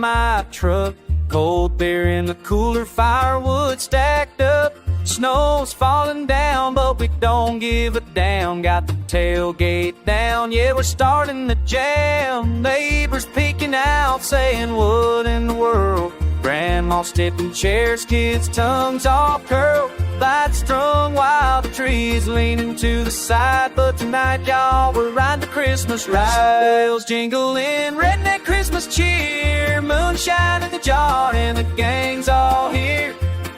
my truck. Cold beer in the cooler, firewood stacked up. Snow's falling down, but we don't give a damn. Got the tailgate down, yeah, we're starting to jam. Neighbors peeking out, saying, what in the world? Grandma's tipping chairs, kids' tongues all curled. Lights strung while the trees leaning to the side. But tonight, y'all, we're riding the Christmas ride. Bells jingling, redneck Christmas cheer. Moonshine in the jar and the gang's all here.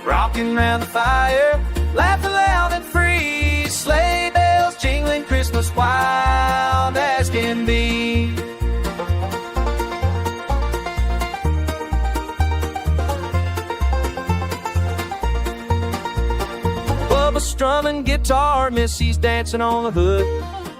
Rocking round the fire, laughing loud and free. Sleigh bells jingling, Christmas wild as can be. Bubba strumming guitar, Missy's dancing on the hood.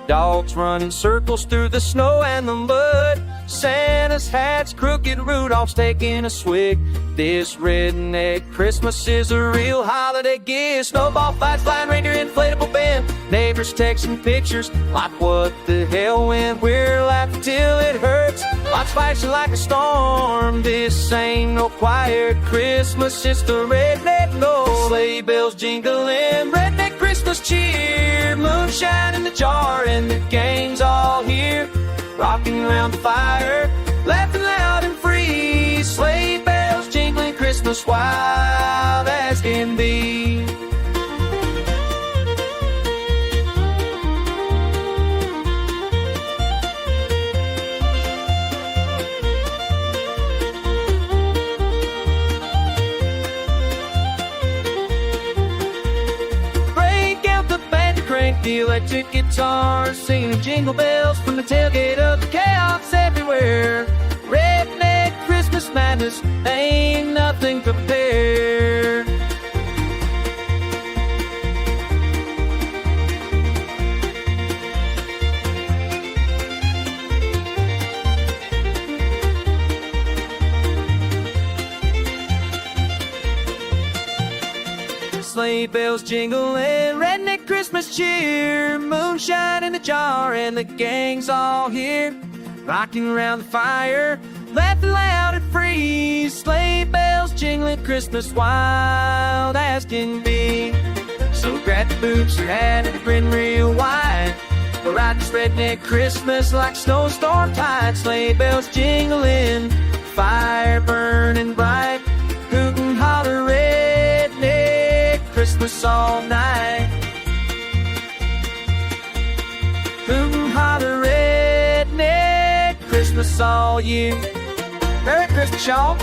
Dogs running circles through the snow and the mud. Santa's hat's crooked, Rudolph's taking a swig. This redneck Christmas is a real holiday gift. Snowball fights, flying reindeer, inflatable band. Neighbors texting pictures like what the hell when we're laughing till it hurts. Lights flashing like a storm. This ain't no quiet Christmas, it's the redneck norm. Sleigh bells jingling, redneck Christmas cheer. Moonshine in the jar and the gang's all here. Rocking around the fire, laughing loud and free. Sleigh bells jingling, Christmas wild as can be. Break out the band to crank the electric guitar, singing jingle bells from the tailgate of the chaos everywhere. Redneck Christmas madness, ain't nothing compared. Sleigh bells jingling, redneck Christmas cheer. Moonshine in the jar and the gang's all here. Rocking around the fire, laughing loud and free. Sleigh bells jingling, Christmas wild as can be. So grab your boots, your hat, and grin real wide. We're riding this redneck Christmas like snowstorm tide. Sleigh bells jingling, fire burning bright. Hoot and holler, redneck Christmas all night. Hoot and holler, redneck Christmas all year. Merry Christmas, y'all.